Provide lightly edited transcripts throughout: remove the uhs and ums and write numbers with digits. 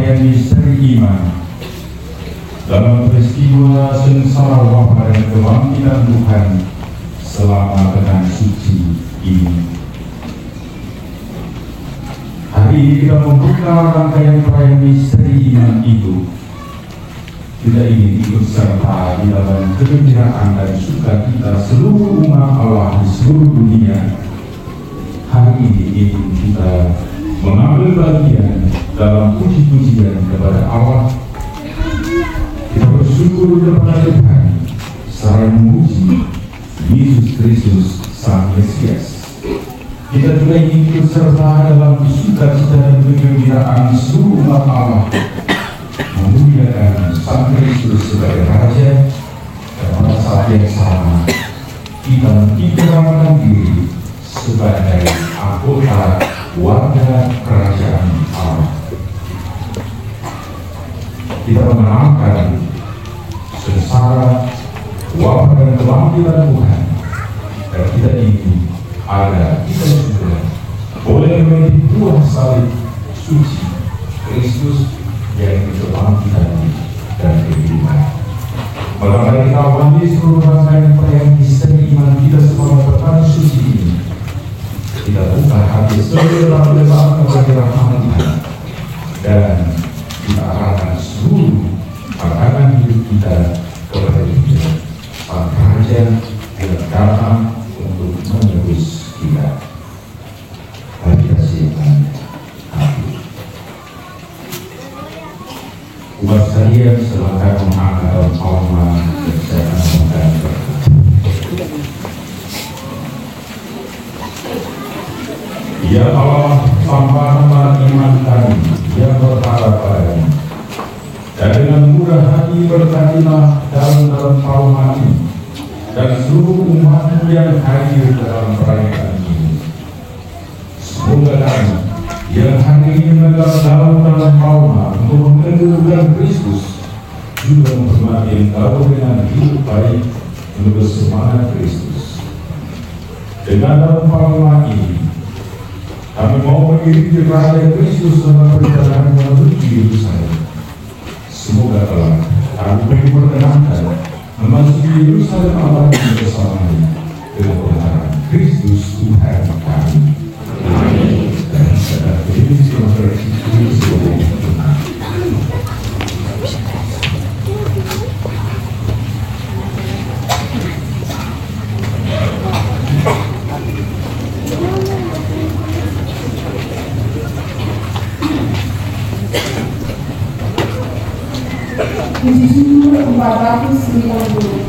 rangkaian misteri iman dalam peristiwa sengsara wafat dan kebangkitan Tuhan selama pekan suci ini. Hari ini kita membuka rangkaian perayaan misteri iman itu. Kita ingin ikut serta di dalam kegembiraan dan sukacita seluruh umat Allah di seluruh dunia. Hari ini ingin kita mengambil bagian dalam puji-pujian kepada Allah. Kita bersyukur kepada Tuhan secara memuji Yesus Kristus Sang Mesias. Kita juga ingin ikut serta dalam sukacita dan kegembiraan seluruh umat Allah memuliakan Sang Kristus sebagai Raja, dan pada saat yang sama kita mengikrarkan diri sebagai anggota warga kerajaan Allah. Kita mengenalkan sengsara, wafat dan kebangkitan Tuhan, dan kita ingin agar kita juga boleh memiliki buah salib suci Kristus yang kebangkitan dan kehidupan. Maka kita awali seluruh rangkaian perayaan misteri iman kita selama pekan suci ini. Kita buka hati seluruh bersama kepada rahmat Tuhan, dan kita arahkan seluruh pandangan hidup kita kepada Dia, Sang Raja yang datang untuk menebus kita. Mari kita siapkan hati. Umat sekalian, silakan mengangkat daun palma dan saya akan memberikan berkat. Ya Allah, tampaklah iman kami yang berharap padanya, dan dengan murah hati berkatilah dalam palma ini dan seluruh umat yang hadir dalam perayaan ini. Semoga kami yang hari ini memegang dalam palma untuk mengenalkan Kristus juga menghormati Engkau dengan hidup baik untuk bersemangat Kristus. Dengan dalam palma ini kami mau mengiringi Raja Kristus dalam perjalanan menuju Yerusalem. Semoga kelak kami diperkenankan memasuki Yerusalem Allah bersamanya dengan kebenaran Kristus Tuhan kami. Amin. Dan saudara ini sebagai Kristus Tuhan. Puji 490.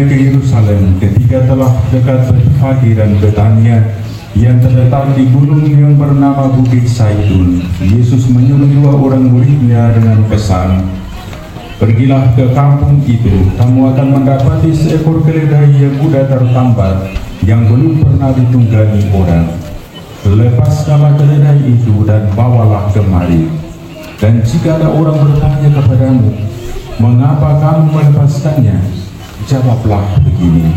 ke Yerusalem ketika telah dekat Betfage dan Betania yang terletak di gunung yang bernama Bukit Zaitun, Yesus menyuruh 2 orang muridnya dengan pesan, "Pergilah ke kampung itu, kamu akan mendapati seekor keledai yang muda tertambat yang belum pernah ditunggangi orang. Lepaskanlah keledai itu dan bawalah kemari. Dan jika ada orang bertanya kepadamu, mengapa kamu melepaskannya? Jawablah begini,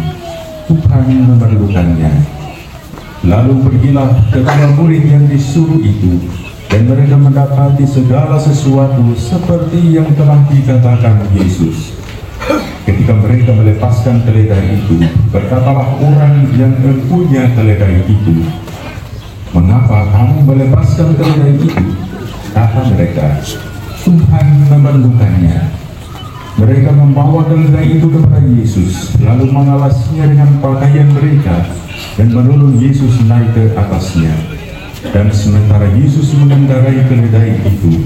Tuhan memerlukannya." Lalu pergilah ke para murid yang disuruh itu, dan mereka mendapati segala sesuatu seperti yang telah dikatakan Yesus. Ketika mereka melepaskan keledai itu, berkatalah orang yang mempunyai keledai itu, "Mengapa kamu melepaskan keledai itu?" Kata mereka, "Tuhan memerlukannya." Mereka membawa keledai itu kepada Yesus, lalu mengalasinya dengan pakaian mereka, dan menolong Yesus naik ke atasnya. Dan sementara Yesus mengendarai keledai itu,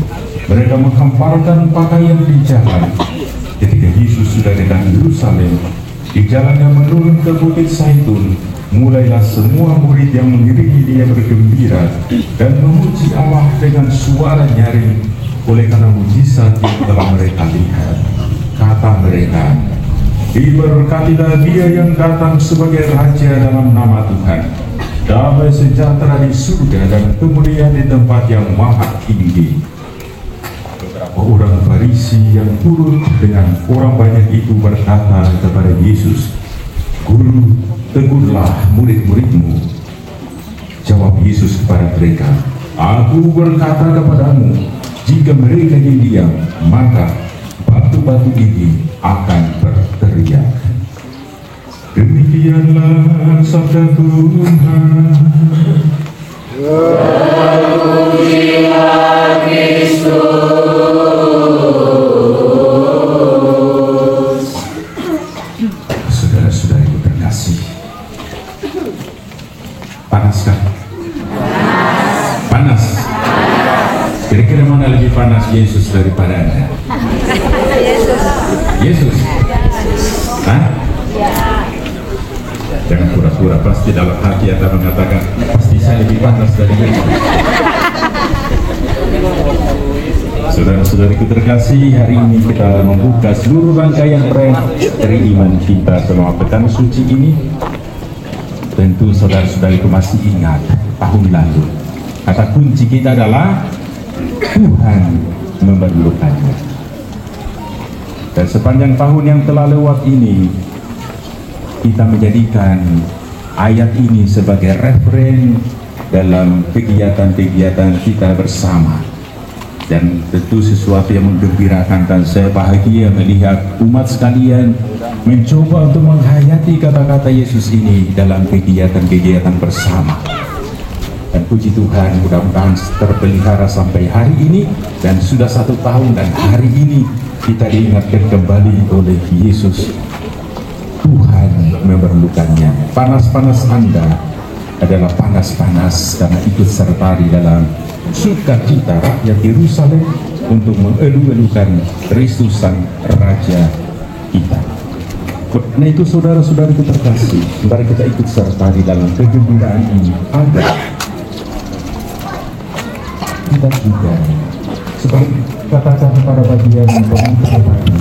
mereka menghamparkan pakaian di jalan. Ketika Yesus sudah dekat Yerusalem, di jalan yang menurun ke Bukit Zaitun, mulailah semua murid yang mengiringi dia bergembira dan memuji Allah dengan suara nyaring oleh karena mujizat yang telah mereka lihat. Kata mereka, "Diberkatilah dia yang datang sebagai Raja dalam nama Tuhan. Damai sejahtera di surga dan kemuliaan di tempat yang maha tinggi." Beberapa orang Farisi yang turut dengan orang banyak itu berkata kepada Yesus, "Guru, tegurlah murid-muridmu." Jawab Yesus kepada mereka, "Aku berkata kepadamu, jika mereka ingin diam, maka batu-batu ini akan berteriak." Demikianlah sabda Tuhan. Terpujilah Kristus. Saudara-saudariku terkasih, panas kan? Panas. Kira-kira mana lebih panas, Yesus daripada Anda? Yesus. Hah? Jangan pura-pura, pasti dalam hati Anda mengatakan, pasti saya lebih panas dari Yesus. Saudara-saudariku terkasih, hari ini kita membuka seluruh rangkaian dari iman kita selama pekan suci ini. Tentu saudara-saudariku masih ingat tahun lalu, kata kunci kita adalah Tuhan memerlukannya. Dan sepanjang tahun yang telah lewat ini, kita menjadikan ayat ini sebagai referen dalam kegiatan-kegiatan kita bersama. Dan tentu sesuatu yang menggembirakan, dan saya bahagia melihat umat sekalian mencoba untuk menghayati kata-kata Yesus ini dalam kegiatan-kegiatan bersama. Dan puji Tuhan, mudah-mudahan terpelihara sampai hari ini, dan sudah 1 tahun dan hari ini kita diingatkan kembali oleh Yesus. Tuhan memerlukannya. Panas-panas Anda adalah panas-panas karena ikut serta di dalam sukacita rakyat Yerusalem untuk mengeluh-elukan Kristus Sang Raja kita. Karena itu saudara-saudariku terkasih, mari kita ikut serta di dalam kegembiraan ini agar kita juga seperti katakan pada bagian pemuda tadi,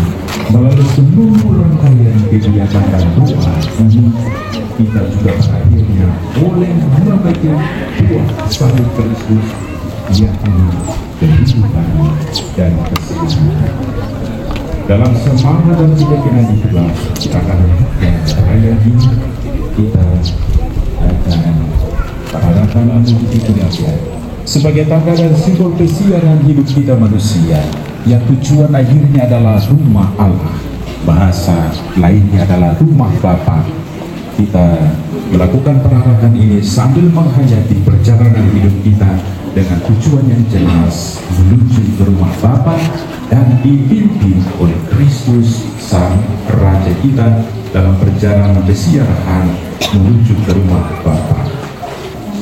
melalui seluruh rangkaian kegiatan dan doa ini, kita juga akhirnya boleh membagikan buah salib Kristus, yakni kehidupan dan keselamatan. Dalam semangat dan keyakinan itulah kita akan melakukan raya ini, kita akan peradakan menuju kemuliaan sebagai tanda dan simbol kesiaran hidup kita manusia, yang tujuan akhirnya adalah rumah Allah, bahasa lainnya adalah rumah Bapa. Kita melakukan perarakan ini sambil menghayati perjalanan hidup kita dengan tujuan yang jelas, menuju ke rumah Bapa dan dipimpin oleh Kristus Sang Raja kita dalam perjalanan pesiaraan menuju ke rumah Bapa.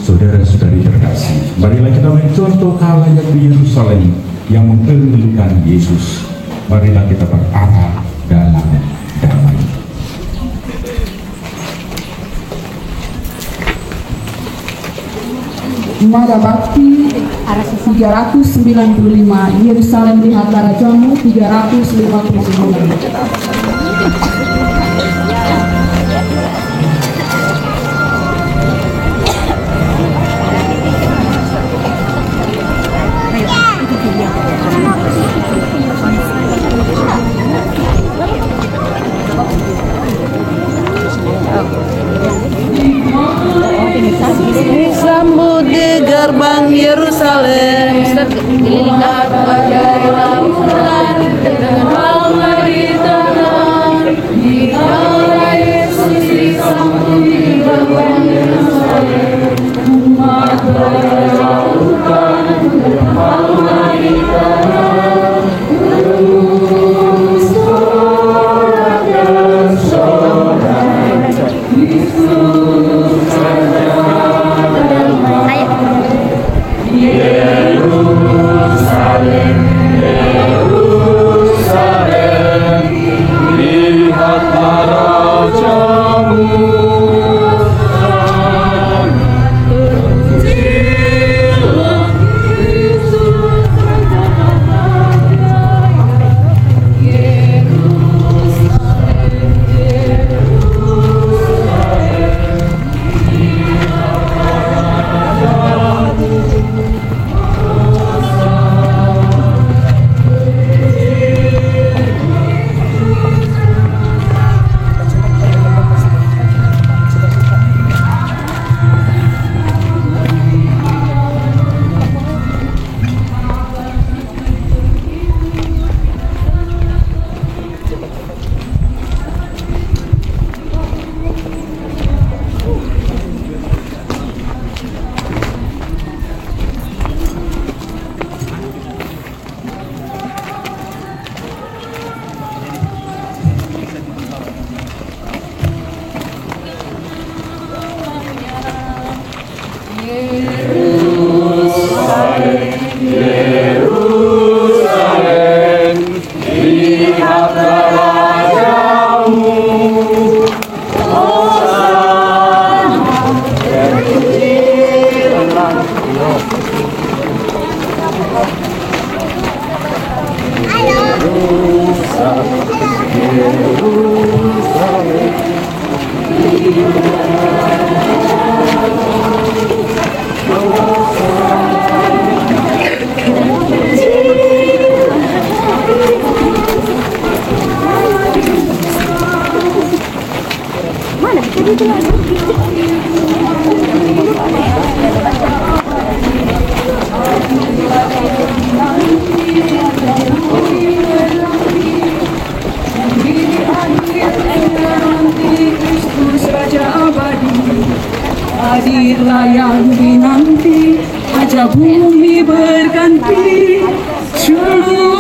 Saudara-saudari terkasih, marilah kita mencontoh halayak di Yerusalem yang mengeluhkan Yesus. Marilah kita berarah dalam damai. Nada Bakti 395, Yerusalem di Harta Rajamu 359. Disambut di gerbang Yerusalem, dilihat bagai lautan dengan almari tanah. Dikala Yesus disambut di gerbang Yerusalem, umat bagai lautan dengan almari tanah. Terus sorak-sorai Kristus Yerusalem, Yerusalem, lihatlah Rajamu. Terpujilah Kristus Raja Raja. Yerusalem, Yerusalem, lihatlah Rajamu. Yerusalem, lihatlah Rajamu. Hosana, terpujilah. Mana bisa ditelan? Kristus Raja Abadi, hadirlah yang dinanti, aja bumi berganti, seluruh